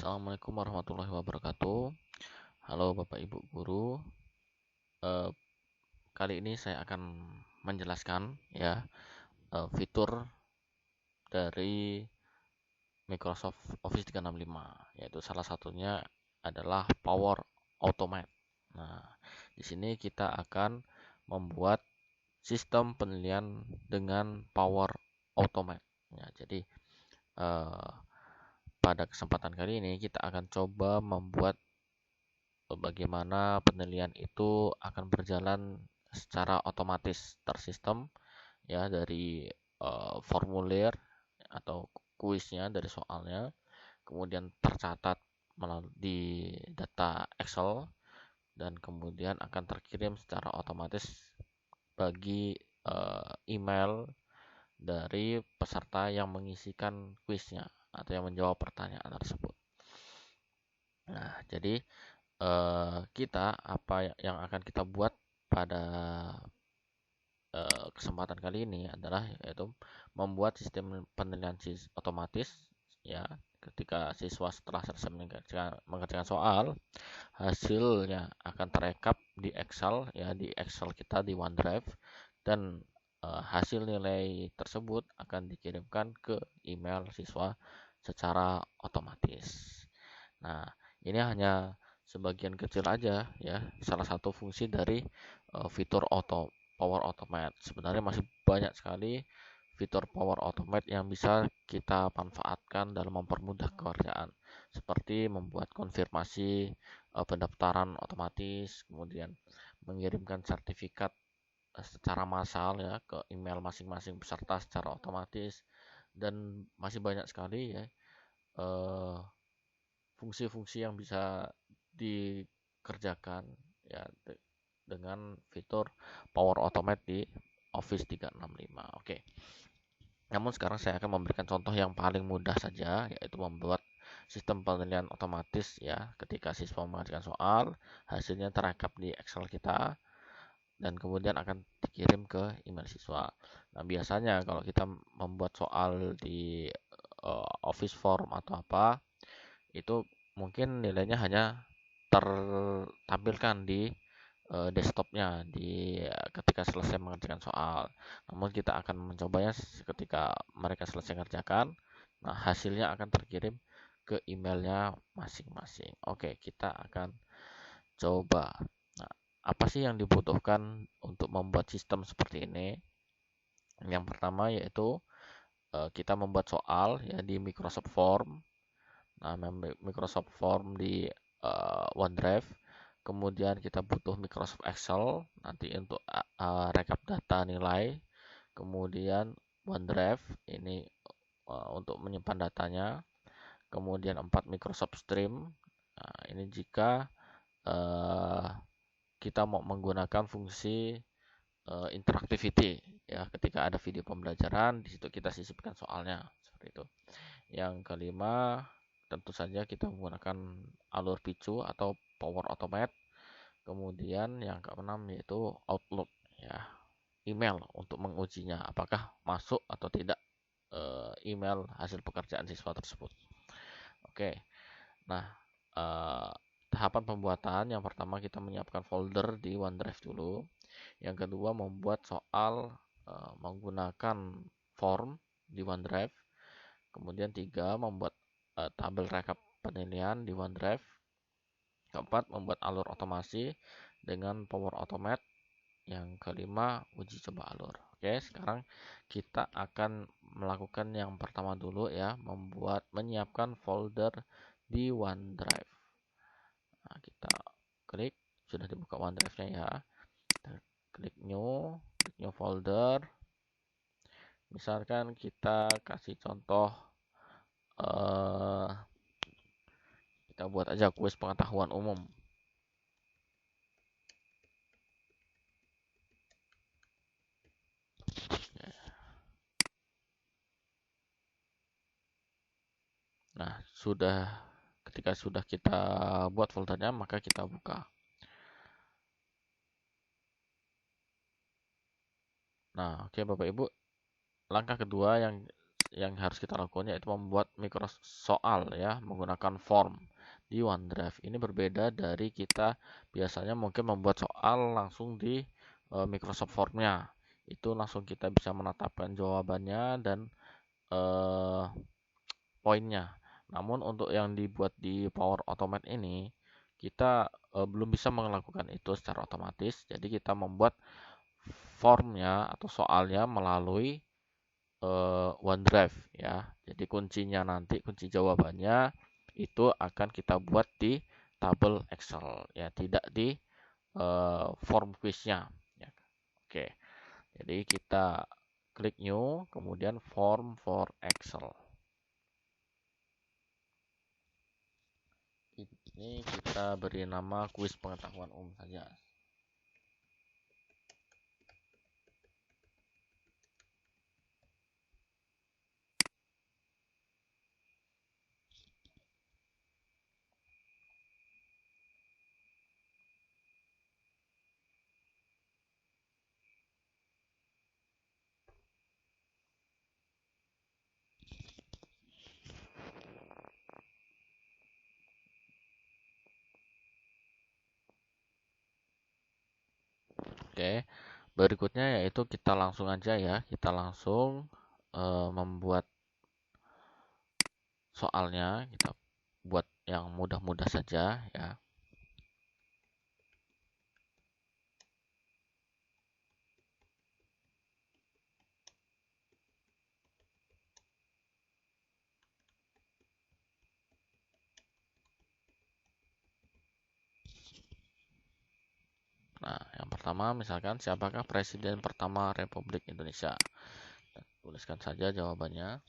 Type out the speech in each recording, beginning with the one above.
Assalamualaikum warahmatullahi wabarakatuh. Halo Bapak Ibu Guru. Eh, Kali ini saya akan menjelaskan ya fitur dari Microsoft Office 365, yaitu salah satunya adalah Power Automate. Nah, di sini kita akan membuat sistem penilaian dengan Power Automate. Ya, jadi eh, pada kesempatan kali ini kita akan coba membuat bagaimana penilaian itu akan berjalan secara otomatis tersistem ya dari formulir atau kuisnya dari soalnya, kemudian tercatat di data Excel dan kemudian akan terkirim secara otomatis bagi email dari peserta yang mengisikan kuisnya atau yang menjawab pertanyaan tersebut. Nah, jadi kita apa yang akan kita buat pada kesempatan kali ini adalah yaitu membuat sistem penilaian otomatis ya ketika siswa setelah selesai mengerjakan soal, hasilnya akan terekap di Excel ya, di Excel kita di OneDrive, dan hasil nilai tersebut akan dikirimkan ke email siswa secara otomatis. Nah, ini hanya sebagian kecil aja ya, salah satu fungsi dari fitur Power Automate. Sebenarnya masih banyak sekali fitur Power Automate yang bisa kita manfaatkan dalam mempermudah pekerjaan, seperti membuat konfirmasi pendaftaran otomatis, kemudian mengirimkan sertifikat secara massal ya ke email masing-masing peserta secara otomatis, dan masih banyak sekali ya eh, fungsi-fungsi yang bisa dikerjakan ya dengan fitur Power Automate di Office 365. Oke. Namun sekarang saya akan memberikan contoh yang paling mudah saja, yaitu membuat sistem penilaian otomatis ya ketika siswa mengerjakan soal, hasilnya terekap di Excel kita dan kemudian akan dikirim ke email siswa. Nah, biasanya kalau kita membuat soal di Office Form atau apa, itu mungkin nilainya hanya tertampilkan di desktopnya ketika selesai mengerjakan soal. Namun kita akan mencobanya ketika mereka selesai mengerjakan. Nah, hasilnya akan terkirim ke emailnya masing-masing. Oke, kita akan coba. Nah, apa sih yang dibutuhkan untuk membuat sistem seperti ini? Yang pertama yaitu kita membuat soal ya di Microsoft Form. Nah, Microsoft Form di OneDrive. Kemudian kita butuh Microsoft Excel nanti untuk rekap data nilai. Kemudian OneDrive ini untuk menyimpan datanya. Kemudian 4 Microsoft Stream. Nah, ini jika uh, kita mau menggunakan fungsi interactivity ya, ketika ada video pembelajaran di situ kita sisipkan soalnya seperti itu. Yang kelima, tentu saja kita menggunakan alur picu atau Power Automate. Kemudian yang keenam yaitu Outlook ya, email untuk mengujinya apakah masuk atau tidak email hasil pekerjaan siswa tersebut. Oke. Nah, eh, tahapan pembuatan yang pertama kita menyiapkan folder di OneDrive dulu. Yang kedua membuat soal menggunakan form di OneDrive. Kemudian tiga, membuat tabel rekap penilaian di OneDrive. Keempat, membuat alur otomasi dengan Power Automate. Yang kelima, uji coba alur. Oke, sekarang kita akan melakukan yang pertama dulu ya, menyiapkan folder di OneDrive. Nah, kita klik, sudah dibuka OneDrive-nya ya. Kita klik new folder. Misalkan kita kasih contoh kita buat aja kuis pengetahuan umum. Nah, ketika sudah kita buat foldernya, maka kita buka. Nah, oke Bapak Ibu, langkah kedua yang harus kita lakukan yaitu membuat mikro soal ya menggunakan form di OneDrive. Ini berbeda dari kita biasanya mungkin membuat soal langsung di Microsoft Formnya. Itu langsung kita bisa menetapkan jawabannya dan eh, poinnya. Namun untuk yang dibuat di Power Automate ini kita belum bisa melakukan itu secara otomatis. Jadi kita membuat formnya atau soalnya melalui OneDrive ya. Jadi kuncinya nanti kunci jawabannya itu akan kita buat di tabel Excel ya, tidak di form quiznya ya. Oke. Jadi kita klik new kemudian form for Excel. Ini kita beri nama kuis pengetahuan umum saja. Oke, berikutnya yaitu kita langsung aja ya, kita langsung membuat soalnya, kita buat yang mudah-mudah saja ya. Nah, yang pertama misalkan siapakah Presiden pertama Republik Indonesia? Tuliskan saja jawabannya.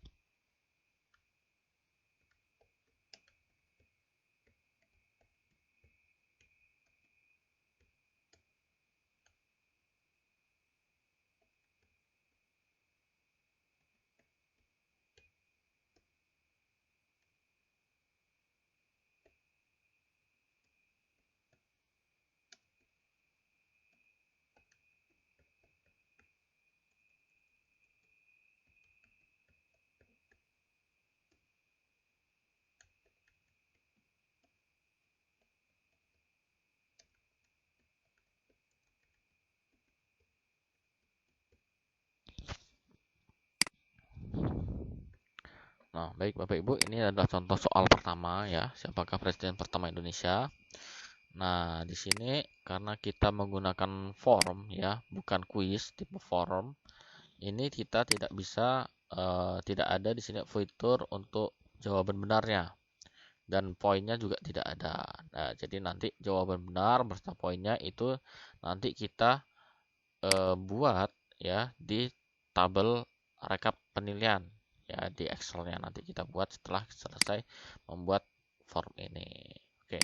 Nah, baik Bapak Ibu, ini adalah contoh soal pertama ya, siapakah Presiden pertama Indonesia? Nah, di sini karena kita menggunakan form ya, bukan kuis tipe form, ini kita tidak bisa tidak ada di sini fitur untuk jawaban benarnya dan poinnya juga tidak ada. Nah, jadi nanti jawaban benar beserta poinnya itu nanti kita buat ya di tabel rekap penilaian ya di Excelnya nanti kita buat setelah selesai membuat form ini. Oke,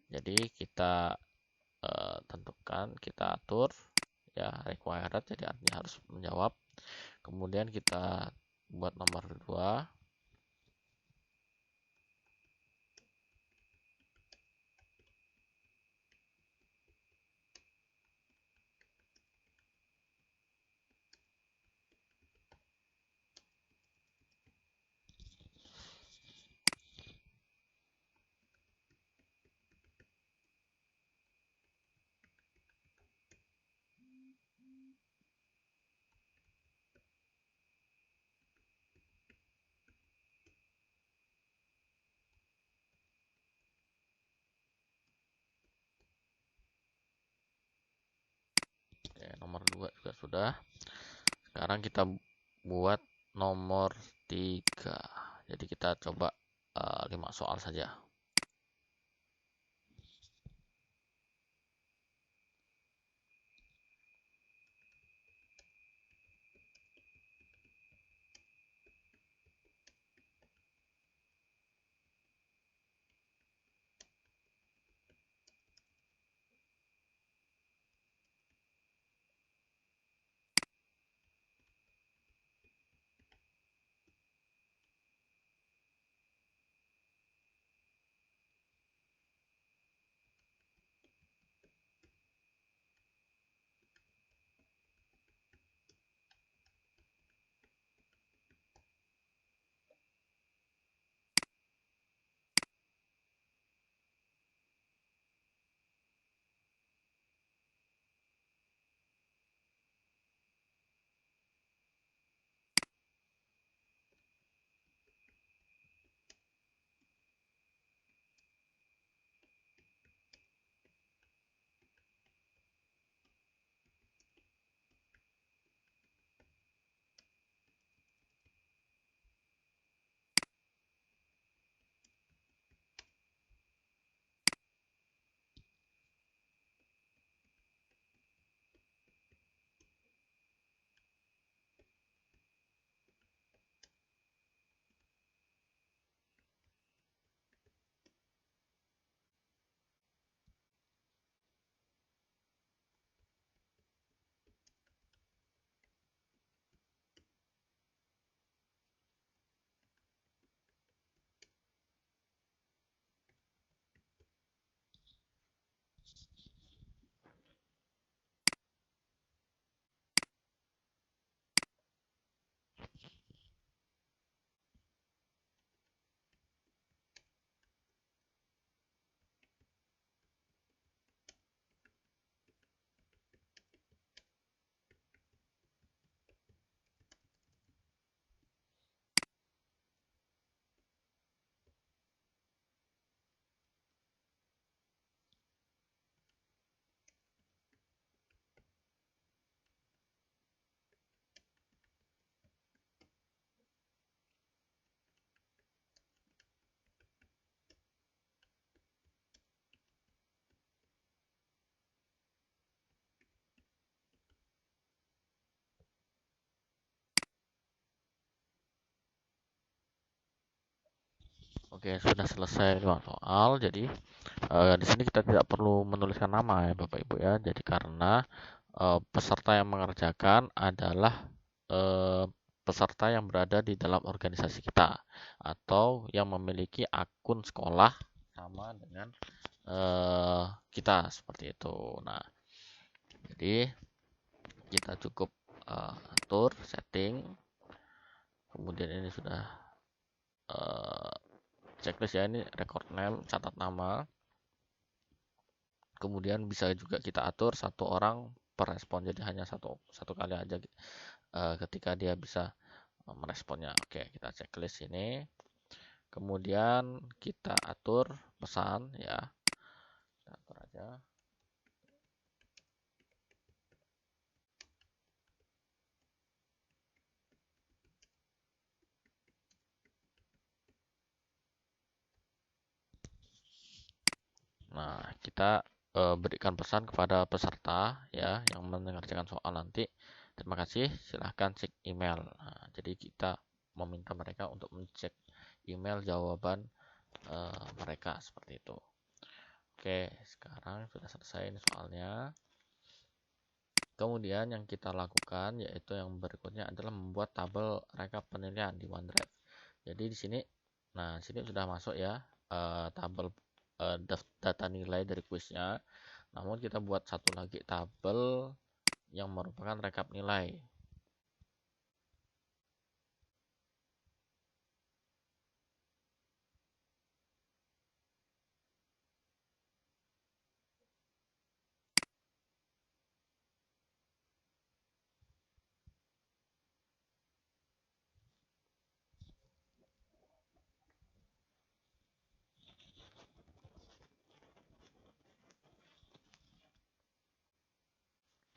jadi kita tentukan, kita atur ya required, jadi artinya harus menjawab. Kemudian kita buat nomor 2. Oke, nomor 2 juga sudah. Sekarang kita buat nomor 3. Jadi kita coba 5 soal saja. Oke, sudah selesai 5 soal. Jadi di sini kita tidak perlu menuliskan nama ya Bapak Ibu ya. Jadi karena peserta yang mengerjakan adalah eh, peserta yang berada di dalam organisasi kita atau yang memiliki akun sekolah sama dengan kita seperti itu. Nah, jadi kita cukup atur setting. Kemudian ini sudah eh, checklist ya, ini record name, catat nama. Kemudian bisa juga kita atur satu orang per respon, jadi hanya satu kali aja ketika dia bisa meresponnya. Oke, kita checklist ini. Kemudian kita atur pesan ya, kita atur aja. Nah, kita berikan pesan kepada peserta ya yang mengerjakan soal nanti. Terima kasih, silahkan cek email. Nah, jadi kita meminta mereka untuk mencek email jawaban mereka seperti itu. Oke, sekarang sudah selesai ini soalnya. Kemudian yang kita lakukan yaitu yang berikutnya adalah membuat tabel rekap penilaian di OneDrive. Jadi di sini, nah sini sudah masuk ya tabel data nilai dari kuisnya. Namun kita buat satu lagi tabel yang merupakan rekap nilai.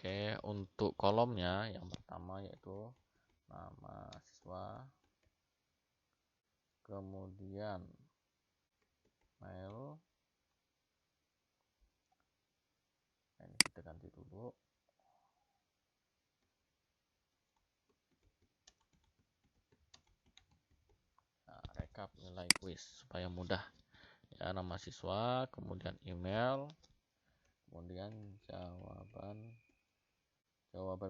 Oke, untuk kolomnya yang pertama yaitu nama siswa, kemudian mail. Nah, ini kita ganti dulu. Nah, rekap nilai kuis supaya mudah ya, nama siswa, kemudian email, kemudian jawaban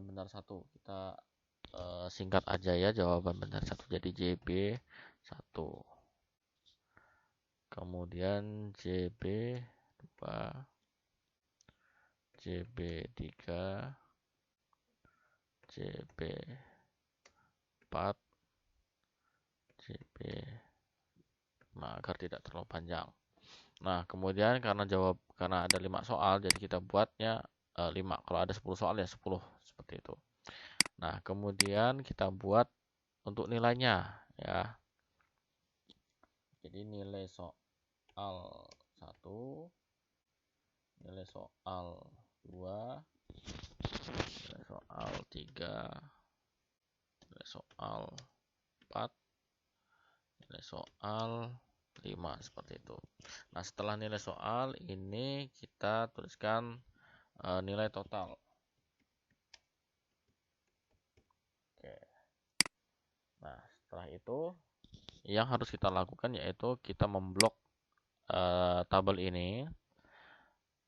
benar satu. Kita singkat aja ya, jawaban benar satu jadi JB 1, kemudian JB 2, JB 3, JB 4, JB 5 agar tidak terlalu panjang. Nah, kemudian karena ada 5 soal, jadi kita buatnya 5. Kalau ada 10 soal ya 10 seperti itu. Nah, kemudian kita buat untuk nilainya ya. Jadi nilai soal 1, nilai soal 2, nilai soal 3, nilai soal 4, nilai soal 5 seperti itu. Nah, setelah nilai soal ini kita tuliskan nilai total. Oke. Nah, setelah itu yang harus kita lakukan yaitu kita memblok tabel ini.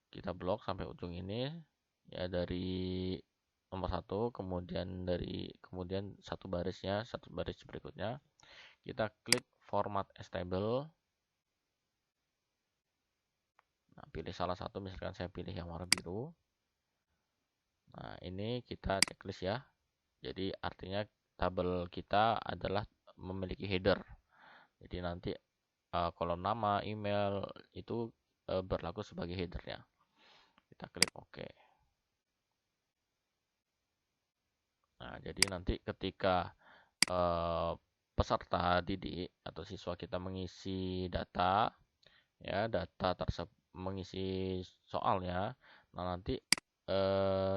Kita blok sampai ujung ini ya, dari nomor 1, kemudian satu baris berikutnya kita klik format as table. Nah, pilih salah satu, misalkan saya pilih yang warna biru. Nah, ini kita checklist ya. Jadi artinya tabel kita adalah memiliki header. Jadi nanti kolom nama, email itu berlaku sebagai headernya. Kita klik OK. Nah, jadi nanti ketika peserta didik atau siswa kita mengisi data ya, mengisi soalnya, nah nanti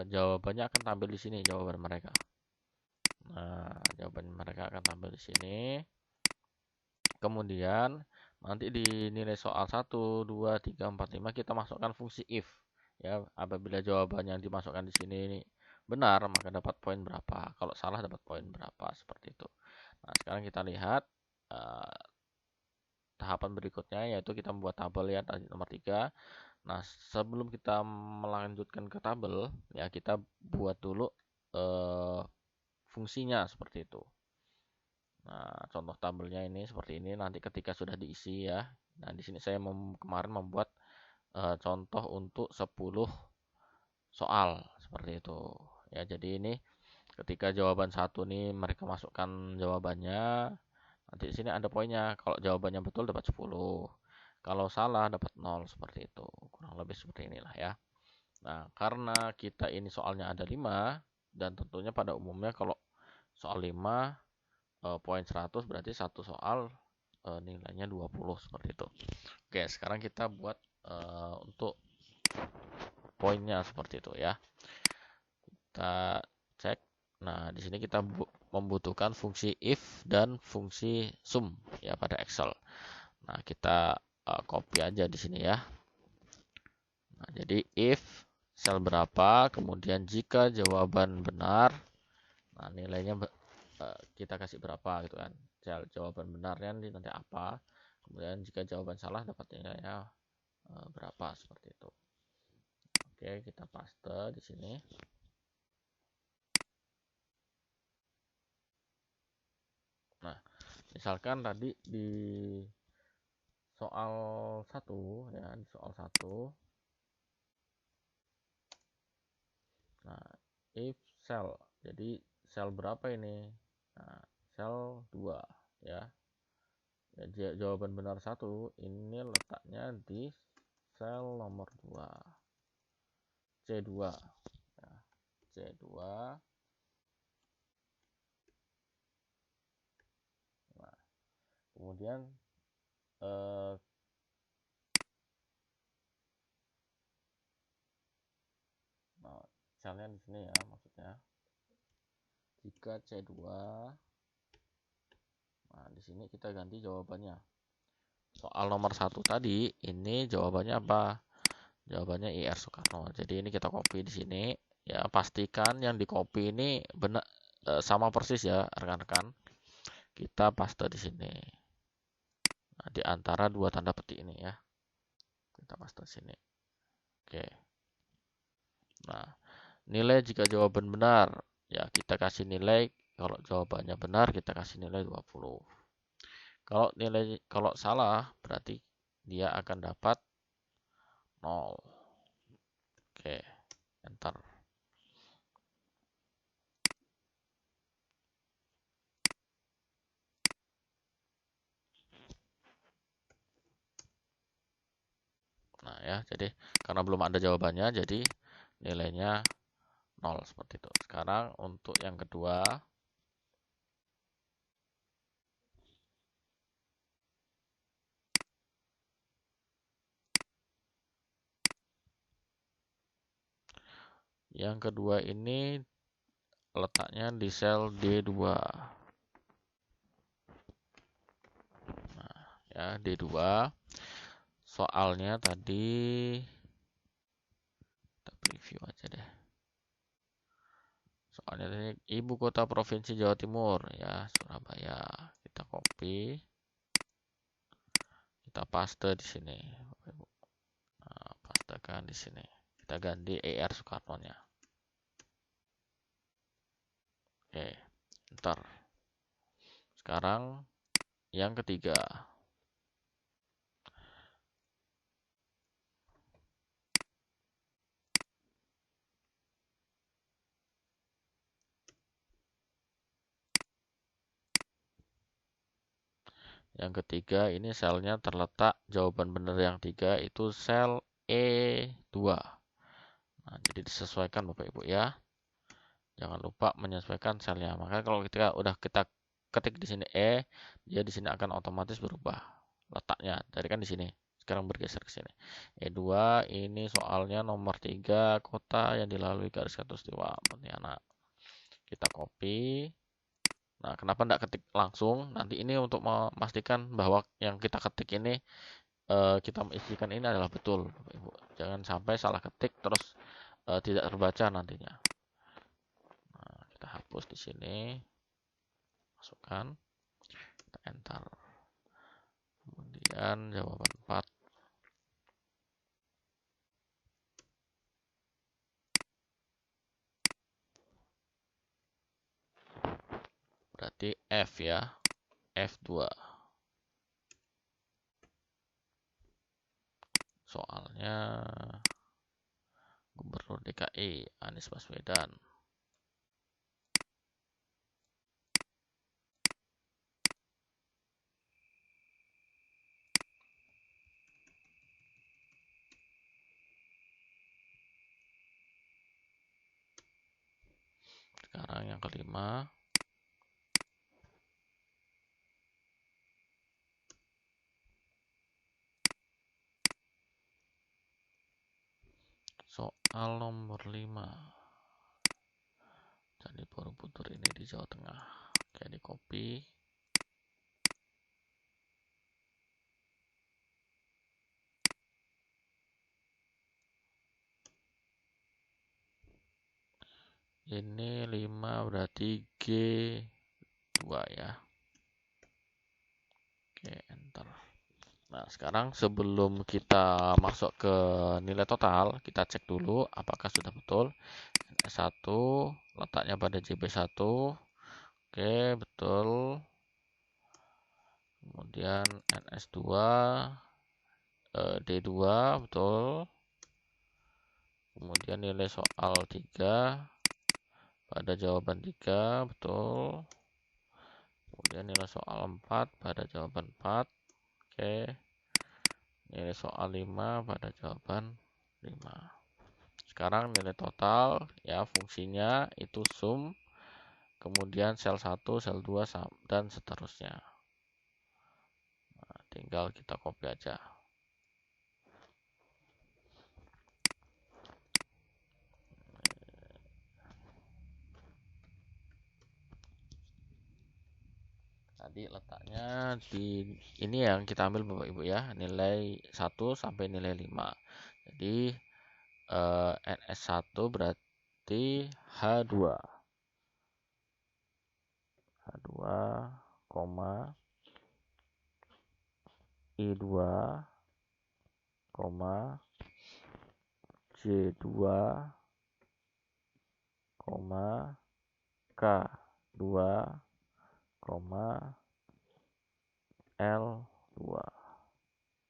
jawabannya akan tampil di sini, jawaban mereka. Nah, jawaban mereka akan tampil di sini. Kemudian nanti di nilai soal 1, 2, 3, 4, 5 kita masukkan fungsi if ya. Apabila jawaban yang dimasukkan di sini ini benar, maka dapat poin berapa. Kalau salah dapat poin berapa, seperti itu. Nah, sekarang kita lihat tahapan berikutnya yaitu kita membuat tabel ya tadi nomor 3. Nah, sebelum kita melanjutkan ke tabel, ya kita buat dulu fungsinya seperti itu. Nah, contoh tabelnya ini seperti ini. Nanti ketika sudah diisi ya. Nah, di sini saya kemarin membuat contoh untuk 10 soal seperti itu. Ya, jadi ini ketika jawaban satu nih mereka masukkan jawabannya. Nanti di sini ada poinnya. Kalau jawabannya betul dapat 10. Kalau salah dapat 0 seperti itu. Kurang lebih seperti inilah ya. Nah, karena kita ini soalnya ada 5 dan tentunya pada umumnya kalau soal 5 poin 100 berarti satu soal nilainya 20 seperti itu. Oke, sekarang kita buat untuk poinnya seperti itu ya. Kita cek. Nah, di sini kita membutuhkan fungsi if dan fungsi sum ya pada Excel. Nah, kita copy aja di sini ya. Nah, jadi if sel berapa, kemudian jika jawaban benar, nah nilainya kita kasih berapa gitu kan. Sel jawaban benarnya nanti apa. Kemudian jika jawaban salah dapat nilainya berapa seperti itu. Oke, kita paste di sini. Nah, misalkan tadi di soal 1 ya, di soal 1. Nah, if sel. Jadi sel berapa ini? Nah, sel 2 ya. Ya, jawaban benar 1 ini letaknya di sel nomor 2. C2. Ya, C2. Nah, kemudian nah, selnya di sini ya maksudnya. Jika C2, nah di sini kita ganti jawabannya. Soal nomor 1 tadi ini jawabannya apa? Jawabannya IR Soekarno. Jadi ini kita copy di sini. Ya, pastikan yang di copy ini benar sama persis ya, rekan-rekan. Kita paste di sini. Nah, di antara dua tanda petik ini ya. Kita paste di sini. Oke. Nah, nilai jika jawaban benar, ya kita kasih nilai. Kalau jawabannya benar, kita kasih nilai 20. Kalau salah, berarti dia akan dapat 0. Oke, enter. Nah ya, jadi karena belum ada jawabannya, jadi nilainya 0 seperti itu. Sekarang untuk yang kedua, ini letaknya di sel D2. Nah, ya D2. Soalnya tadi kita preview aja deh. Soalnya ini ibu kota provinsi Jawa Timur ya, Surabaya. Kita copy. Kita paste di sini. Nah, pastekan di sini. Kita ganti ER Soekarno-nya. Oke, ntar. Sekarang yang ketiga. Yang ketiga ini selnya terletak jawaban benar yang 3 itu sel E2. Nah, jadi disesuaikan Bapak Ibu ya. Jangan lupa menyesuaikan selnya. Maka kalau kita ketik di sini E, dia di sini akan otomatis berubah letaknya. Dari kan di sini. Sekarang bergeser ke sini. E2 ini soalnya nomor 3 kota yang dilalui garis khatulistiwa Pontianak. Kita copy. Nah, kenapa tidak ketik langsung? Nanti ini untuk memastikan bahwa yang kita ketik ini, kita isikan ini adalah betul, Bapak Ibu. Jangan sampai salah ketik terus tidak terbaca nantinya. Nah, kita hapus di sini, masukkan, kita enter. Kemudian kemudian jawaban 4. Berarti F ya, F2. Soalnya Gubernur DKI Anies Baswedan. Sekarang yang kelima. Soal nomor 5. Candi Borobudur ini di Jawa Tengah. Oke, di copy. Ini 5 berarti G2 ya. Oke, enter. Nah, sekarang sebelum kita masuk ke nilai total, kita cek dulu apakah sudah betul. NS1 letaknya pada JB1. Oke, betul. Kemudian NS2 D2 betul. Kemudian nilai soal 3 pada jawaban 3 betul. Kemudian nilai soal 4 pada jawaban 4. Oke. Nilai soal 5 pada jawaban 5. Sekarang nilai total ya, fungsinya itu sum, kemudian sel 1, sel 2 dan seterusnya. Nah, tinggal kita copy aja. Tadi letaknya di ini yang kita ambil Bapak Ibu ya, nilai 1 sampai nilai 5. Jadi NS1 berarti H2. H2, I2, J2, K2, L2.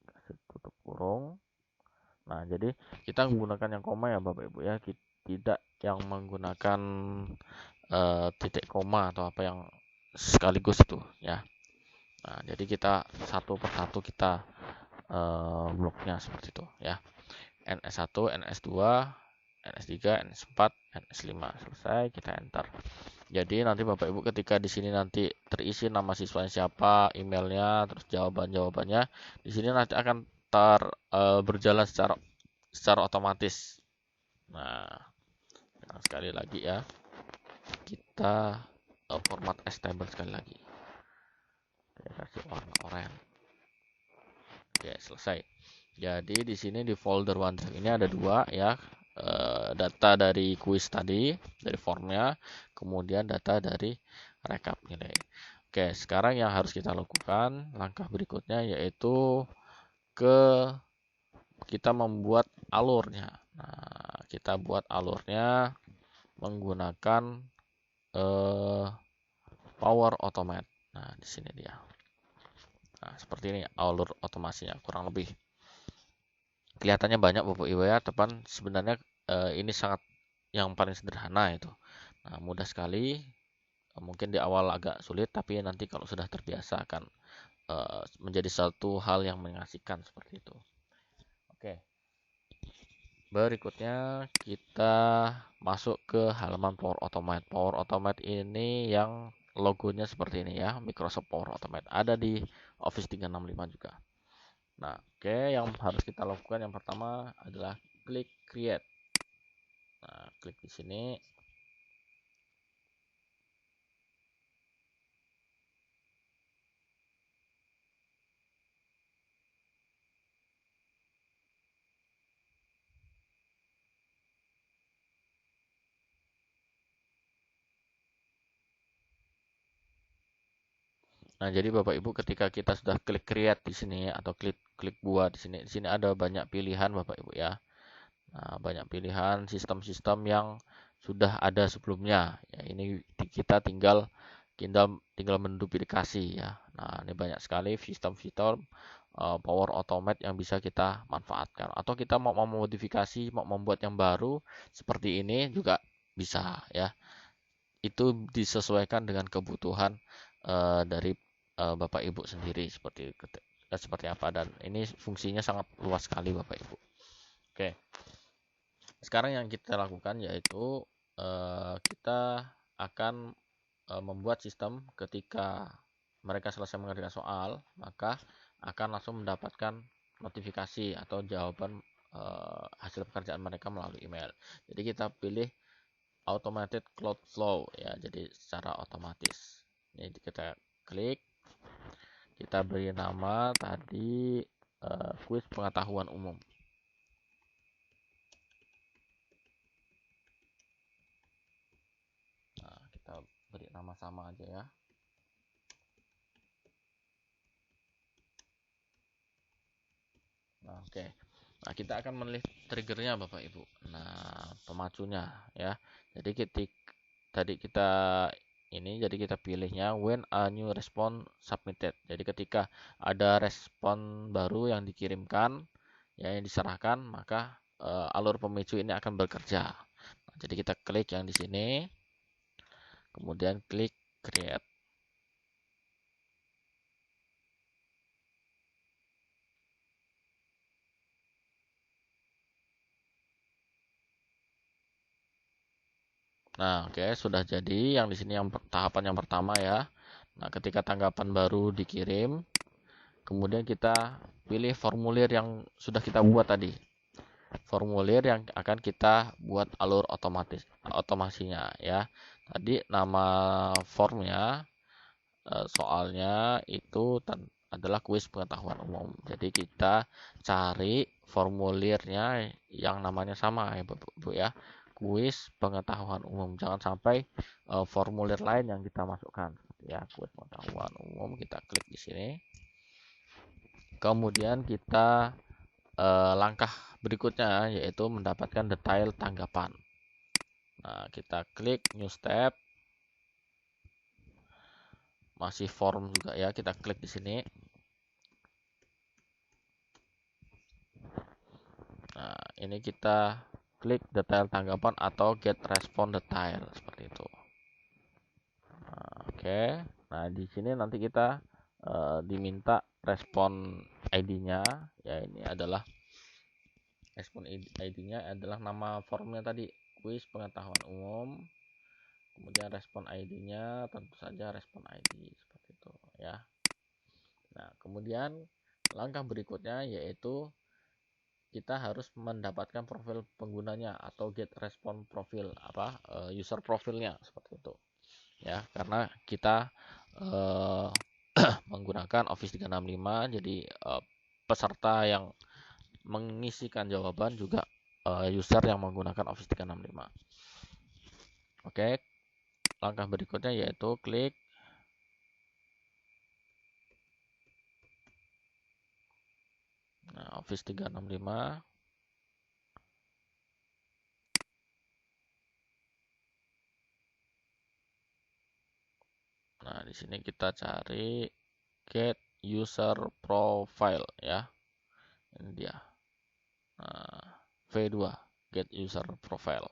Kasih tutup kurung. Nah, jadi kita menggunakan yang koma ya Bapak Ibu ya, tidak yang menggunakan titik koma atau apa yang sekaligus itu ya. Nah, jadi kita satu persatu kita bloknya seperti itu ya. NS1, NS2, NS3, NS4, NS5. Selesai, kita enter. Jadi nanti Bapak Ibu ketika di sini nanti terisi nama siswanya siapa, emailnya, terus jawabannya, di sini nanti akan berjalan secara otomatis. Nah, sekali lagi ya, kita format stable sekali lagi. Kita kasih warna oranye. Oke, selesai. Jadi di sini di folder OneDrive ini ada 2 ya, data dari kuis tadi, dari formnya, kemudian data dari rekap nilai. Oke, sekarang yang harus kita lakukan, langkah berikutnya yaitu kita membuat alurnya. Nah, kita buat alurnya menggunakan Power Automate. Nah, di sini dia. Nah, seperti ini alur otomasinya kurang lebih. Kelihatannya banyak Bapak Ibu ya, teman. Sebenarnya ini sangat yang paling sederhana itu. Nah, mudah sekali. Mungkin di awal agak sulit, tapi nanti kalau sudah terbiasa akan menjadi satu hal yang mengasihkan seperti itu. Oke. Berikutnya kita masuk ke halaman Power Automate. Power Automate ini yang logonya seperti ini ya, Microsoft Power Automate. Ada di Office 365 juga. Nah, oke, yang harus kita lakukan yang pertama adalah klik create. Nah, klik di sini. Nah, jadi Bapak Ibu ketika kita sudah klik create di sini atau klik klik buat di sini ada banyak pilihan Bapak Ibu ya. Nah, banyak pilihan sistem-sistem yang sudah ada sebelumnya. Ya, ini kita tinggal tinggal tinggal menduplikasi ya. Nah, ini banyak sekali sistem-sistem Power Automate yang bisa kita manfaatkan. Atau kita mau memodifikasi, mau membuat yang baru seperti ini juga bisa ya. Itu disesuaikan dengan kebutuhan dari Bapak Ibu sendiri seperti apa, dan ini fungsinya sangat luas sekali Bapak Ibu. Oke, sekarang yang kita lakukan yaitu kita akan membuat sistem ketika mereka selesai mengerjakan soal, maka akan langsung mendapatkan notifikasi atau jawaban hasil pekerjaan mereka melalui email. Jadi kita pilih automated cloud flow ya, jadi secara otomatis. Ini kita klik, kita beri nama tadi kuis pengetahuan umum. Nah, kita beri nama sama aja ya. Nah, oke. Nah, kita akan memilih triggernya Bapak Ibu. Nah, pemacunya ya. Jadi tadi kita jadi kita pilihnya when a new response submitted. Jadi ketika ada respon baru yang dikirimkan, ya yang diserahkan, maka alur pemicu ini akan bekerja. Nah, jadi kita klik yang di sini, kemudian klik create. Nah, oke, sudah jadi yang di sini yang tahapan yang pertama ya. Nah, ketika tanggapan baru dikirim, kemudian kita pilih formulir yang sudah kita buat tadi. Formulir yang akan kita buat alur otomasinya ya. Tadi nama formnya soalnya itu adalah kuis pengetahuan umum. Jadi kita cari formulirnya yang namanya sama ya Bu ya. Kuis pengetahuan umum. Jangan sampai formulir lain yang kita masukkan ya. Kuis pengetahuan umum, kita klik di sini. Kemudian kita langkah berikutnya yaitu mendapatkan detail tanggapan. Nah, kita klik new step. Masih form juga ya, kita klik di sini. Nah, ini kita klik detail tanggapan atau get response detail seperti itu. Nah, oke. Nah, di sini nanti kita diminta respon ID-nya. Ya, ini adalah respon ID-nya adalah nama formnya tadi, kuis pengetahuan umum. Kemudian respon ID-nya tentu saja respon ID seperti itu ya. Nah, kemudian langkah berikutnya yaitu kita harus mendapatkan profil penggunanya atau get respon profil user profilnya seperti itu ya, karena kita menggunakan Office 365, jadi peserta yang mengisikan jawaban juga user yang menggunakan Office 365. Oke, langkah berikutnya yaitu klik Office 365. Nah, di sini kita cari get user profile ya. Ini dia. Nah, V2, get user profile.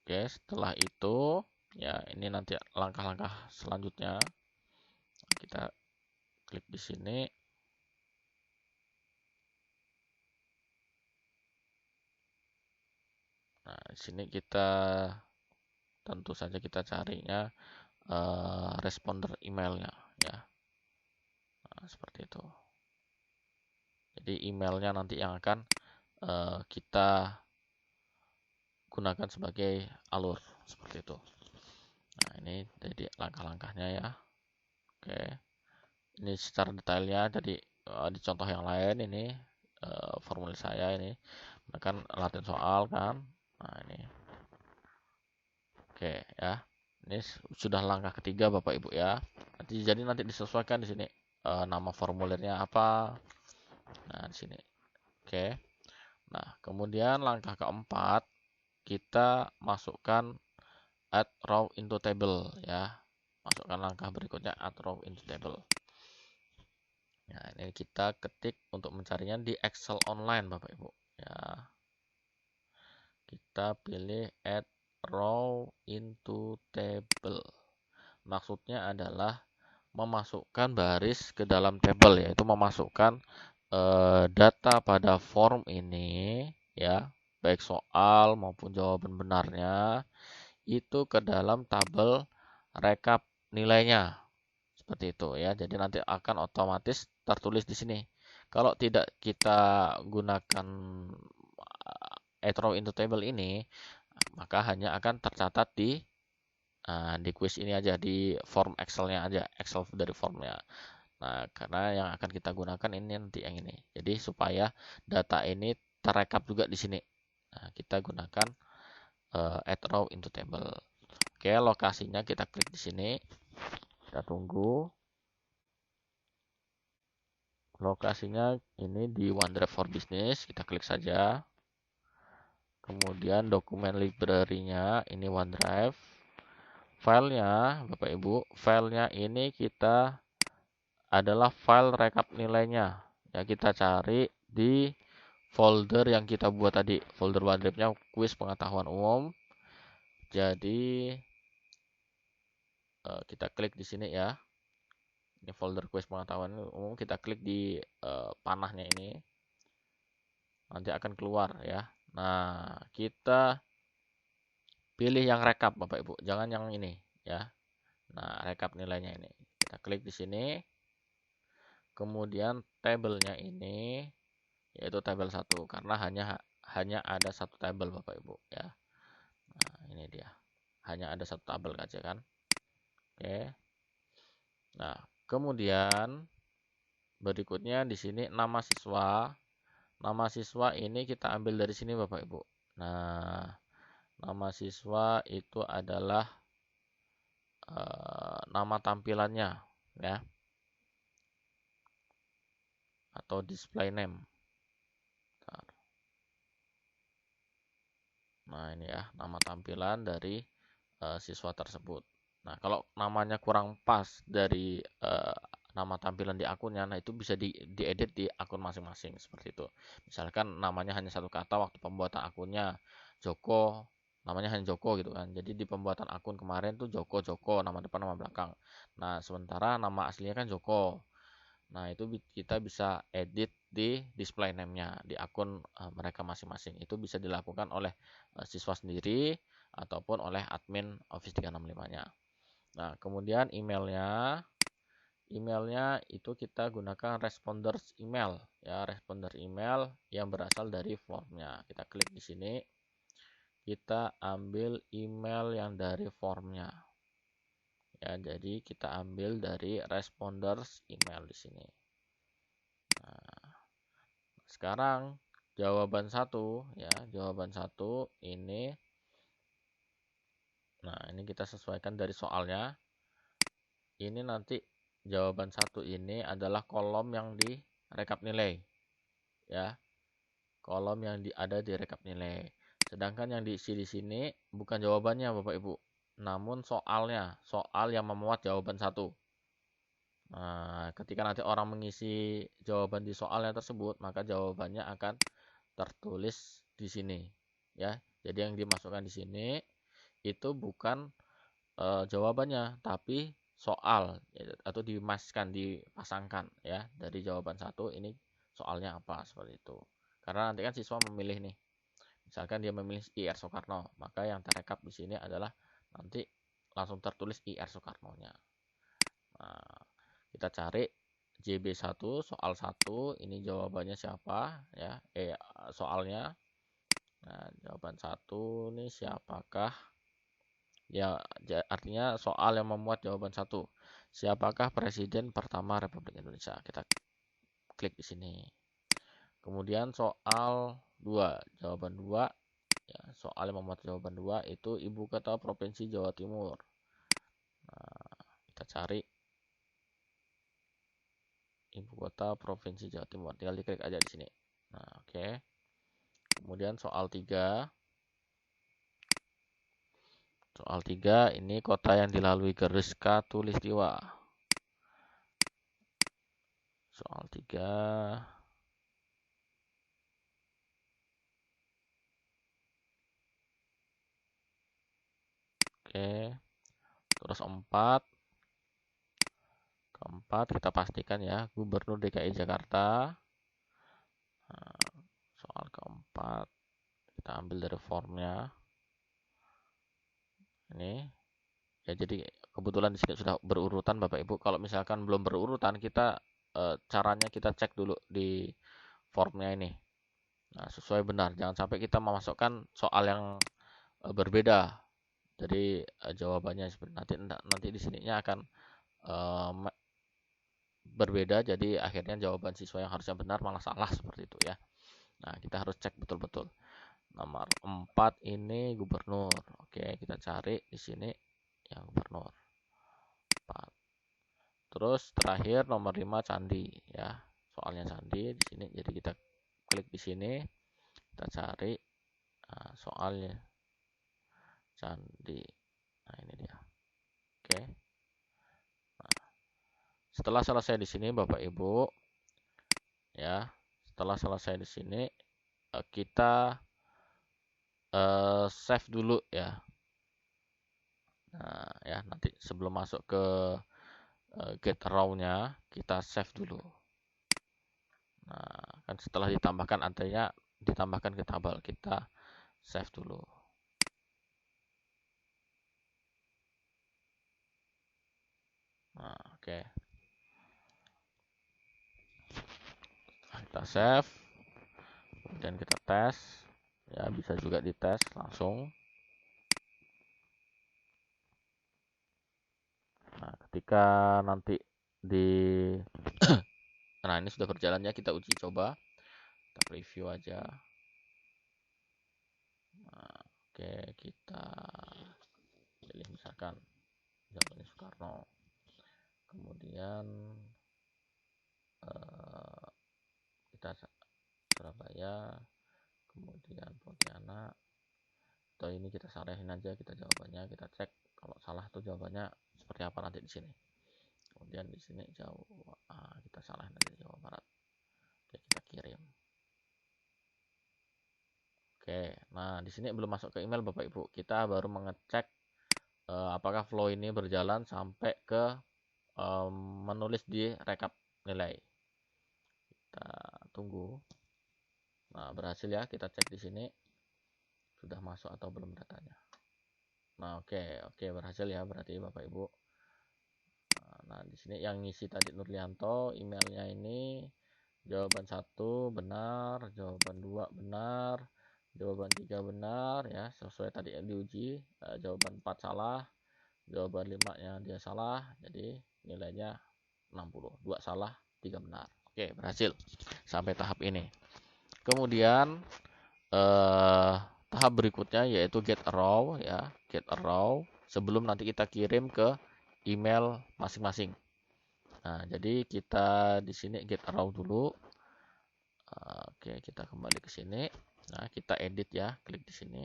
Oke, setelah itu ya ini nanti langkah-langkah selanjutnya. Kita klik di sini. Nah, di sini kita tentu saja kita carinya responder emailnya ya. Nah, seperti itu. Jadi emailnya nanti yang akan kita gunakan sebagai alur seperti itu. Nah, ini jadi langkah-langkahnya ya. Oke. Ini secara detailnya jadi di contoh yang lain ini formulir saya ini kan latihan soal kan. Nah, ini Oke ya. Ini sudah langkah ketiga Bapak Ibu ya. Nanti disesuaikan di sini nama formulirnya apa. Nah, di sini. Oke. Nah, kemudian langkah keempat kita masukkan add row into table ya. Masukkan langkah berikutnya add row into table. Nah, ini kita ketik untuk mencarinya di Excel online Bapak Ibu ya. Kita pilih add row into table. Maksudnya adalah memasukkan baris ke dalam table, yaitu memasukkan data pada form ini ya, baik soal maupun jawaban benarnya itu ke dalam tabel rekap nilainya. Seperti itu ya. Jadi nanti akan otomatis tertulis di sini. Kalau tidak kita gunakan add row into table ini, maka hanya akan tercatat di quiz ini aja, di form Excel-nya aja, Excel dari formnya. Nah, karena yang akan kita gunakan ini nanti yang ini. Jadi supaya data ini terekap juga di sini. Nah, kita gunakan add row into table. Oke, lokasinya kita klik di sini. Kita tunggu. Lokasinya ini di OneDrive for Business, kita klik saja. Kemudian dokumen library-nya ini OneDrive. Filenya, Bapak Ibu, filenya ini kita adalah file rekap nilainya. Ya, kita cari di folder yang kita buat tadi, folder OneDrive-nya kuis pengetahuan umum. Jadi kita klik di sini ya. Ini folder kuis pengetahuan umum, kita klik di panahnya ini. Nanti akan keluar ya. Nah, kita pilih yang rekap Bapak Ibu, jangan yang ini ya. Nah, rekap nilainya ini. Kita klik di sini. Kemudian tabelnya ini yaitu tabel 1 karena hanya ada satu tabel Bapak Ibu ya. Nah, ini dia. Hanya ada satu tabel aja kan. Oke. Nah, kemudian berikutnya di sini nama siswa. Nama siswa ini kita ambil dari sini Bapak Ibu. Nah, nama siswa itu adalah nama tampilannya ya. Atau display name. Nah, ini ya, nama tampilan dari siswa tersebut. Nah, kalau namanya kurang pas dari nama tampilan di akunnya, nah itu bisa diedit di akun masing-masing seperti itu. Misalkan namanya hanya satu kata waktu pembuatan akunnya Joko, namanya hanya Joko gitu kan. Jadi di pembuatan akun kemarin tuh Joko, nama depan nama belakang. Nah, sementara nama aslinya kan Joko. Nah, itu kita bisa edit di display name-nya di akun mereka masing-masing. Itu bisa dilakukan oleh siswa sendiri ataupun oleh admin Office 365-nya. Nah, kemudian emailnya itu kita gunakan responders email ya, responder email yang berasal dari formnya. Kita klik di sini, kita ambil email yang dari formnya. Ya, jadi kita ambil dari responders email di sini. Nah, sekarang jawaban 1 ya, jawaban 1 ini. Nah, ini kita sesuaikan dari soalnya. Ini nanti jawaban 1 ini adalah kolom yang di rekap nilai. Ya. Kolom yang ada di rekap nilai. Sedangkan yang diisi di sini bukan jawabannya Bapak Ibu, namun soalnya, soal yang memuat jawaban 1. Nah, ketika nanti orang mengisi jawaban di soalnya tersebut, maka jawabannya akan tertulis di sini ya. Jadi yang dimasukkan di sini itu bukan jawabannya tapi soal ya, atau dimaskan, dipasangkan ya, dari jawaban 1 ini soalnya apa seperti itu. Karena nanti kan siswa memilih nih. Misalkan dia memilih IR Soekarno, maka yang terekap di sini adalah nanti langsung tertulis IR Soekarno-nya. Nah, kita cari JB1 soal 1, ini jawabannya siapa ya? Soalnya. Nah, jawaban 1 nih siapakah? Ya, artinya soal yang memuat jawaban 1. Siapakah presiden pertama Republik Indonesia? Kita klik di sini. Kemudian soal 2, jawaban 2 Ya, soal yang memuat jawaban 2 itu ibu kota provinsi Jawa Timur. Nah, kita cari ibu kota provinsi Jawa Timur. Tinggal diklik aja di sini. Nah, oke. Kemudian soal 3. Soal 3 ini kota yang dilalui garis khatulistiwa. Soal 3. Oke. Terus 4. Keempat kita pastikan ya, Gubernur DKI Jakarta. Nah, soal keempat kita ambil dari formnya. Ini ya, jadi kebetulan di sini sudah berurutan Bapak Ibu. Kalau misalkan belum berurutan, kita caranya kita cek dulu di formnya ini. Nah, sesuai benar. Jangan sampai kita memasukkan soal yang berbeda. Jadi jawabannya seperti nanti di sininya akan berbeda. Jadi akhirnya jawaban siswa yang harusnya benar malah salah seperti itu ya. Nah, kita harus cek betul-betul. Nomor 4 ini gubernur. Oke, kita cari di sini yang gubernur. 4. Terus terakhir nomor 5 candi ya. Soalnya candi di sini. Jadi kita klik di sini, kita cari soalnya candi. Nah, ini dia. Oke. Nah, setelah selesai di sini Bapak Ibu ya, setelah selesai di sini kita save dulu ya. Nah, ya nanti sebelum masuk ke get raw-nya kita save dulu. Nah, kan setelah ditambahkan artinya ditambahkan ke tabel, kita save dulu. Nah, oke. Nah, kita save, kemudian kita tes. Ya, bisa juga dites langsung. Nah, ketika nanti di nah, ini sudah berjalan ya, kita uji coba. Kita preview aja. Nah, oke, kita pilih misalkan jawabannya Soekarno. Kemudian kita Surabaya, kemudian Pontianak. Atau ini kita sarahin aja, kita jawabannya kita cek. Kalau salah tuh jawabannya seperti apa nanti di sini. Kemudian di sini Jawa, kita salahin aja Jawa Barat. Oke, kita kirim. Oke, nah di sini belum masuk ke email Bapak Ibu. Kita baru mengecek apakah flow ini berjalan sampai ke menulis di rekap nilai. Kita tunggu. Nah, berhasil ya, kita cek di sini sudah masuk atau belum datanya. Nah, oke berhasil ya berarti Bapak Ibu. Nah, di sini yang ngisi tadi Nurlianto, emailnya ini jawaban 1 benar, jawaban 2 benar, jawaban 3 benar ya, sesuai tadi yang diuji. Jawaban 4 salah, jawaban 5-nya dia salah, jadi nilainya 60. 2 salah, 3 benar. Oke, berhasil sampai tahap ini. Kemudian tahap berikutnya yaitu get a raw ya, get a raw sebelum nanti kita kirim ke email masing-masing. Nah, jadi kita di sini get a raw dulu. Oke, kita kembali ke sini. Nah, kita edit ya, klik di sini.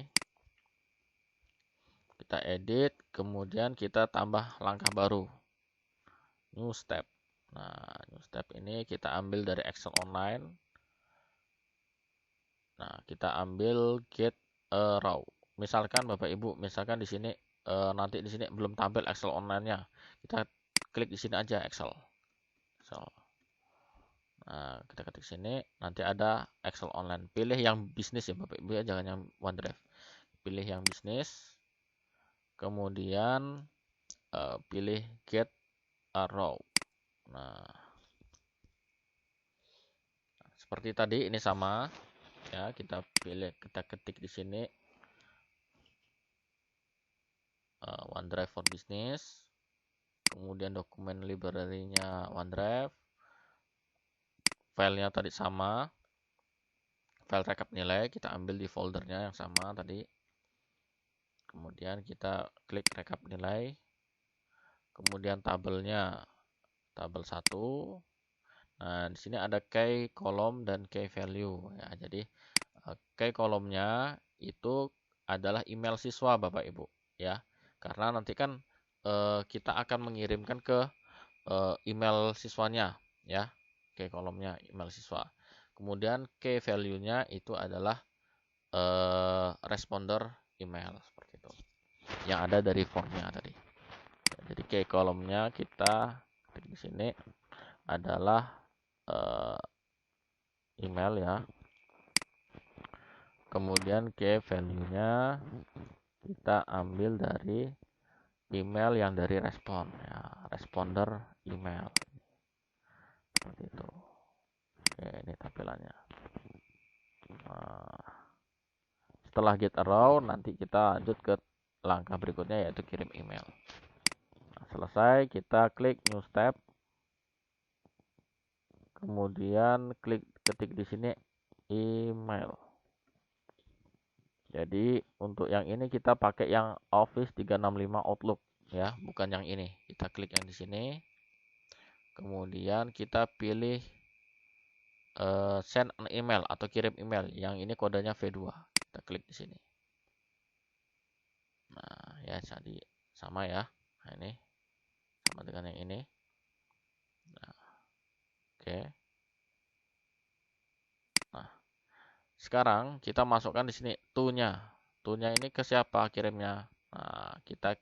Kita edit, kemudian kita tambah langkah baru. New step. Nah, new step ini kita ambil dari Excel online. Nah, kita ambil get a raw. Misalkan Bapak Ibu, misalkan di sini nanti di sini belum tampil Excel online-nya. Kita klik di sini aja Excel. Nah, kita ketik sini, nanti ada Excel online. Pilih yang bisnis ya Bapak Ibu ya, jangan yang OneDrive. Pilih yang bisnis. Kemudian pilih get a raw. Nah, seperti tadi ini sama ya, kita ketik di sini OneDrive for Business. Kemudian dokumen library-nya OneDrive. Filenya tadi sama. file rekap nilai, kita ambil di foldernya yang sama tadi. Kemudian kita klik rekap nilai. Kemudian tabelnya, tabel 1. Nah, di sini ada key column dan key value ya. Jadi key kolomnya itu adalah email siswa Bapak Ibu ya. Karena nanti kan kita akan mengirimkan ke email siswanya ya. Key kolomnya email siswa. Kemudian key value-nya itu adalah responder email seperti itu. Yang ada dari formnya tadi. Jadi key kolomnya kita ketik di sini adalah email ya. Kemudian key value-nya kita ambil dari email yang dari respon ya, responder email. Seperti itu. Oke, ini tampilannya. Nah, setelah get around nanti kita lanjut ke langkah berikutnya yaitu kirim email. Nah, selesai, kita klik new step. Kemudian ketik di sini email. Jadi untuk yang ini kita pakai yang Office 365 Outlook ya, bukan yang ini. Kita klik yang di sini. Kemudian kita pilih send an email atau kirim email. Yang ini kodenya V2. Kita klik di sini. Nah, ya jadi sama ya. Nah, ini sama dengan yang ini. Nah, oke. Nah, sekarang kita masukkan di sini to-nya. To-nya ini ke siapa kirimnya? Nah, kita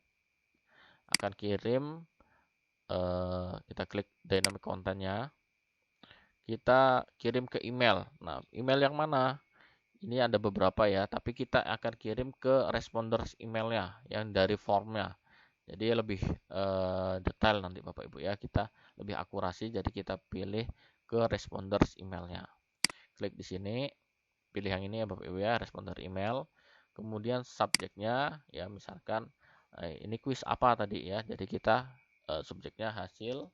akan kirim, kita klik dynamic content-nya. Kita kirim ke email. Nah, email yang mana? Ini ada beberapa ya, tapi kita akan kirim ke responders emailnya yang dari formnya. Jadi lebih detail nanti Bapak Ibu ya, kita lebih akurasi. Jadi kita pilih ke responders emailnya. Klik di sini, pilih yang ini ya Bapak Ibu ya, responder email. Kemudian subjeknya ya misalkan ini kuis apa tadi ya. Jadi kita subjeknya hasil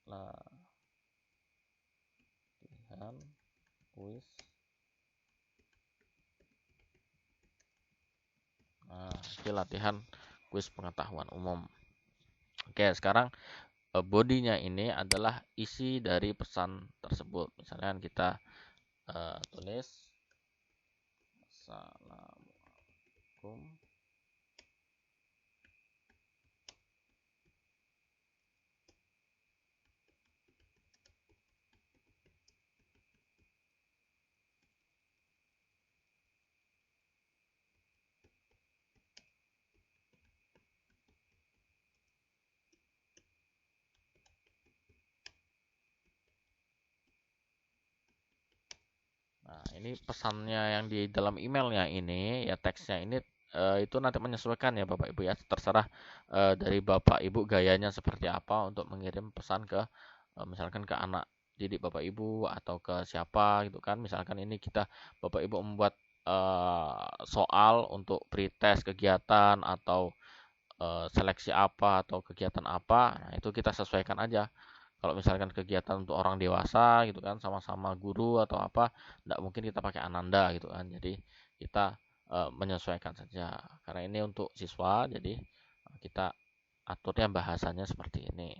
latihan kuis. Nah, hasil latihan kuis pengetahuan umum. Oke, sekarang bodinya ini adalah isi dari pesan tersebut. Misalnya kita tulis Assalamualaikum. Nah, ini pesannya yang di dalam emailnya ini, ya teksnya ini itu nanti menyesuaikan ya Bapak Ibu ya, terserah dari Bapak Ibu gayanya seperti apa untuk mengirim pesan ke misalkan ke anak didik Bapak Ibu atau ke siapa gitu kan. Misalkan ini kita Bapak Ibu membuat soal untuk pretest kegiatan atau seleksi apa atau kegiatan apa, nah itu kita sesuaikan aja. Kalau misalkan kegiatan untuk orang dewasa gitu kan sama-sama guru atau apa, tidak mungkin kita pakai Ananda gitu kan. Jadi kita menyesuaikan saja. Karena ini untuk siswa, jadi kita aturnya bahasanya seperti ini.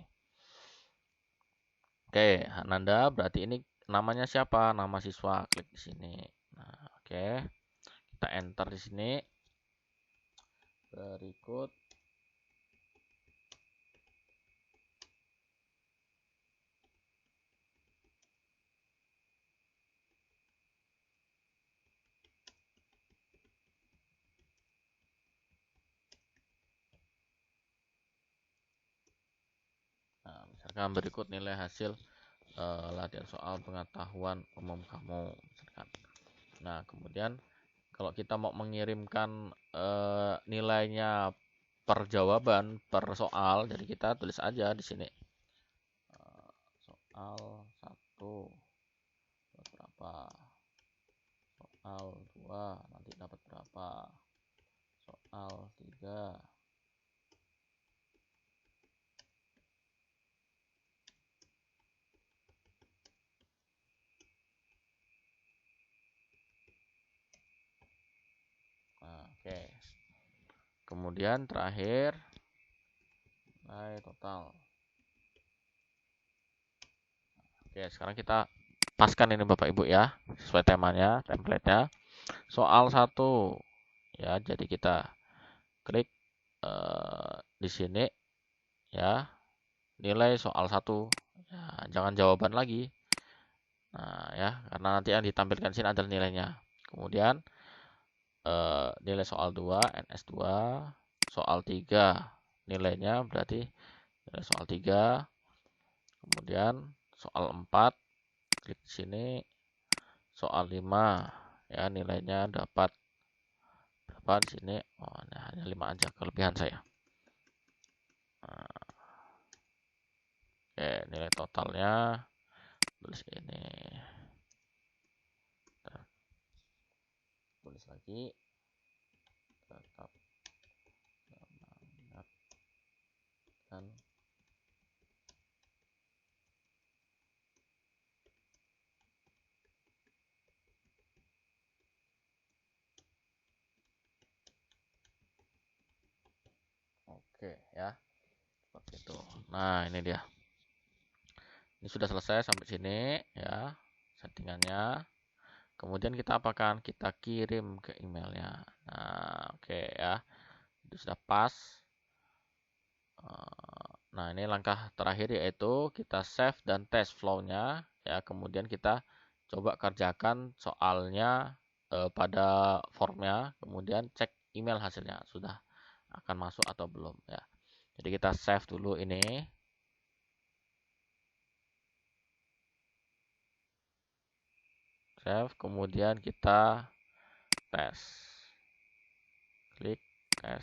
Oke, Ananda berarti ini namanya siapa? Nama siswa. Klik di sini. Nah, oke. Kita enter di sini. Berikut Nah, misalkan berikut nilai hasil latihan soal pengetahuan umum kamu. Misalkan. Nah, kemudian kalau kita mau mengirimkan nilainya per jawaban, per soal, jadi kita tulis aja di sini. Soal 1 berapa? Soal 2 nanti dapat berapa? Soal 3 kemudian terakhir nilai total. Oke, sekarang kita paskan ini Bapak Ibu ya, sesuai temanya, template-nya. Soal 1 ya, jadi kita klik di sini ya, nilai soal 1 ya, jangan jawaban lagi. Nah ya, karena nanti yang ditampilkan sini adalah nilainya. Kemudian nilai soal 2 NS2, soal 3 nilainya berarti nilai soal 3. Kemudian soal 4 klik di sini, soal 5 ya, nilainya dapat berapa di sini. Oh, nah, hanya 5 aja kelebihan saya. Nah, oke, nilai totalnya tulis ini. Kita tulis lagi, tetap semangat dan oke ya, seperti itu. Nah, ini dia. Ini sudah selesai sampai sini ya settingannya. Kemudian kita apakan? Kita kirim ke emailnya. Nah, oke ya. Itu sudah pas. Nah, ini langkah terakhir yaitu kita save dan test flow-nya ya. Kemudian kita coba kerjakan soalnya pada formnya, kemudian cek email hasilnya sudah akan masuk atau belum ya. Jadi kita save dulu ini. Save, kemudian kita tes. Klik tes.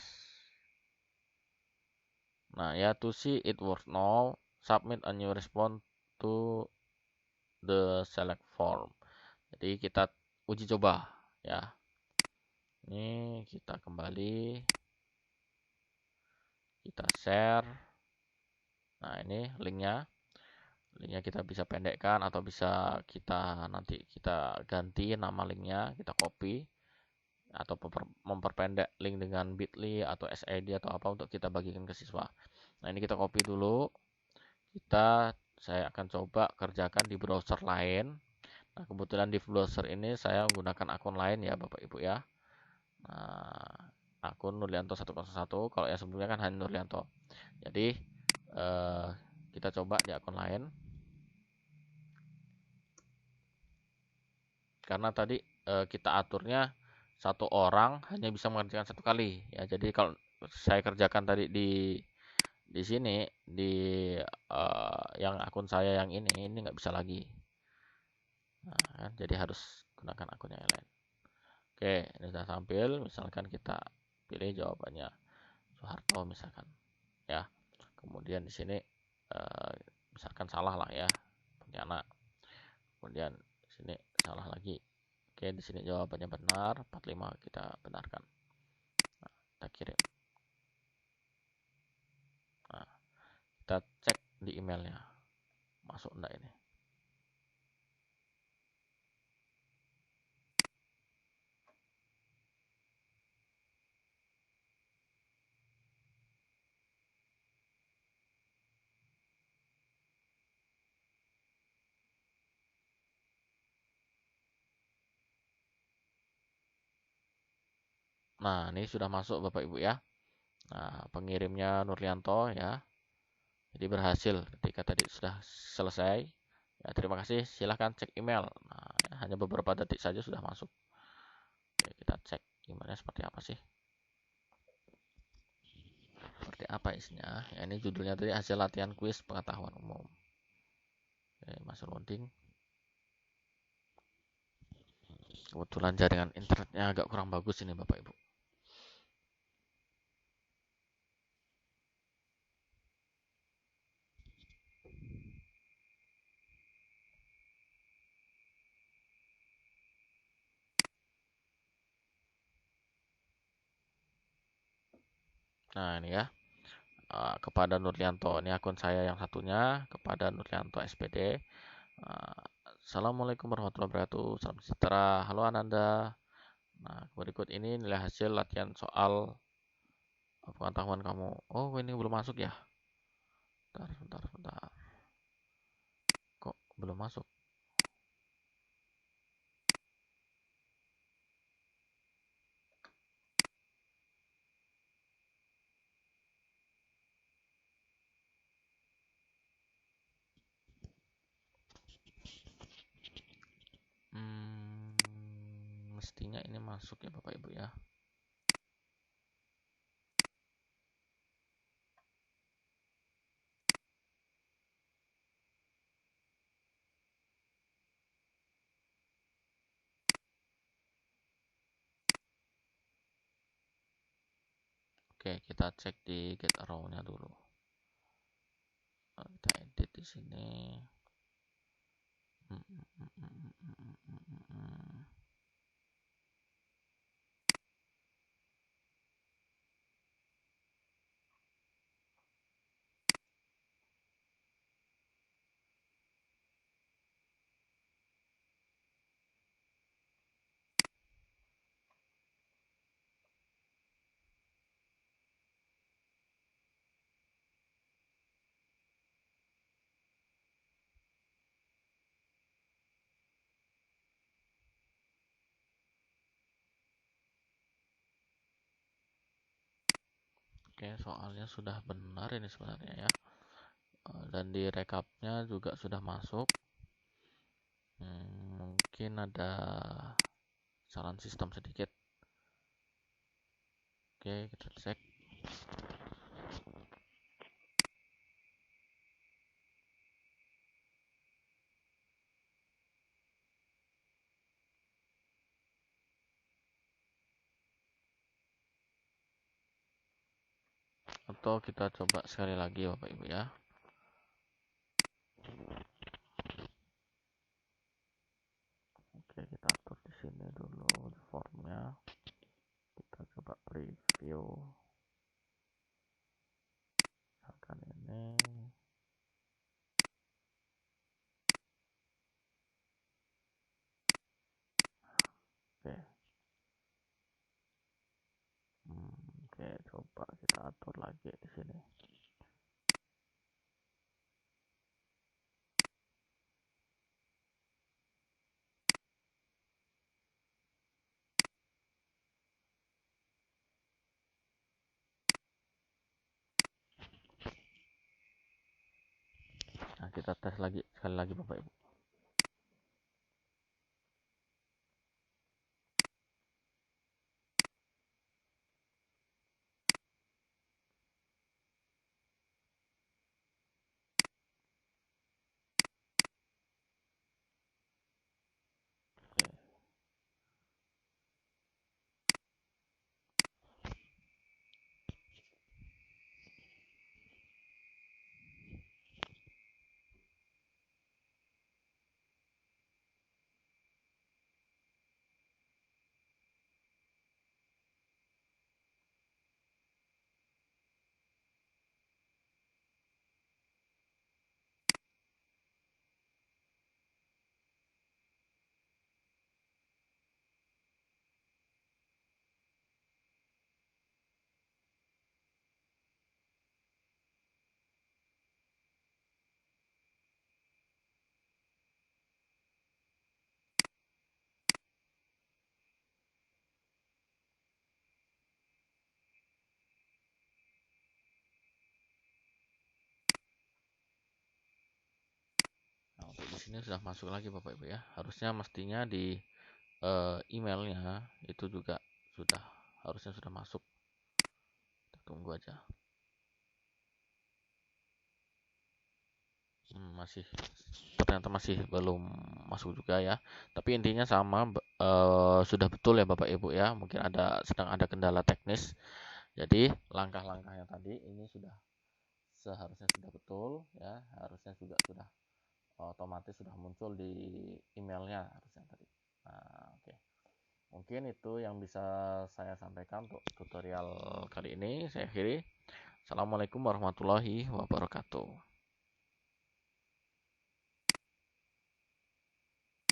Nah, ya, to see it works now, submit a new response to the select form. Jadi kita uji coba ya. Ini kita kembali, kita share. Nah, ini linknya. Linknya kita bisa pendekkan atau bisa kita nanti kita ganti nama linknya, kita copy atau memperpendek link dengan bit.ly atau SID atau apa untuk kita bagikan ke siswa. Nah, ini kita copy dulu. Saya akan coba kerjakan di browser lain. Nah, kebetulan di browser ini saya menggunakan akun lain ya Bapak Ibu ya. Nah, akun Nurlianto 101. Kalau yang sebelumnya kan hanya Nurlianto. Jadi kita coba di akun lain. Karena tadi kita aturnya satu orang hanya bisa mengerjakan satu kali ya. Jadi kalau saya kerjakan tadi di sini yang akun saya yang ini nggak bisa lagi. Nah, jadi harus gunakan akunnya yang lain. Oke, ini sudah tampil. Misalkan kita pilih jawabannya Soeharto misalkan ya. Kemudian di sini misalkan salah lah ya, Pontianak. Kemudian di sini salah lagi. Oke, di sini jawabannya benar, 45 kita benarkan. Nah, kita kirim. Nah, kita cek di emailnya. Masuk enggak ini? Nah, ini sudah masuk Bapak Ibu ya. Nah, pengirimnya Nurlianto ya. Jadi berhasil ketika tadi sudah selesai. Ya, terima kasih. Silahkan cek email. Nah, ya, hanya beberapa detik saja sudah masuk. Oke, kita cek emailnya seperti apa sih. Seperti apa isinya. Ya, ini judulnya tadi hasil latihan kuis pengetahuan umum. Oke, masuk loading. Kebetulan jaringan internetnya agak kurang bagus ini Bapak Ibu. Nah, ini ya. Kepada Nurlianto, ini akun saya yang satunya, kepada Nurlianto SPD. Assalamualaikum warahmatullahi wabarakatuh. Salam sejahtera. Halo Ananda. Nah, berikut ini nilai hasil latihan soal pengetahuan kamu. Oh, ini belum masuk ya. Bentar. Kok belum masuk? Mestinya ini masuk ya Bapak Ibu ya. Oke, kita cek di get arrow-nya dulu. Kita edit di sini. Oke, soalnya sudah benar ini sebenarnya ya. Dan di recapnya juga sudah masuk. Mungkin ada saran sistem sedikit. Oke, kita cek. Atau kita coba sekali lagi Bapak Ibu ya. Oke, kita atur di sini dulu di formnya. Kita coba preview. Misalkan ini. Oke. Oke, coba kita atur lagi di sini. Nah, kita tes lagi sekali lagi Bapak Ibu. Oke. Nah, untuk di sini sudah masuk lagi Bapak Ibu ya. Mestinya di emailnya itu juga harusnya sudah masuk. Kita tunggu aja. Ternyata masih belum masuk juga ya. Tapi intinya sama, sudah betul ya Bapak Ibu ya. Mungkin sedang ada kendala teknis. Jadi langkah-langkahnya tadi ini seharusnya sudah betul ya. Harusnya juga sudah otomatis sudah muncul di emailnya harusnya tadi. Nah, oke. Mungkin itu yang bisa saya sampaikan untuk tutorial kali ini. Saya akhiri. Assalamualaikum warahmatullahi wabarakatuh.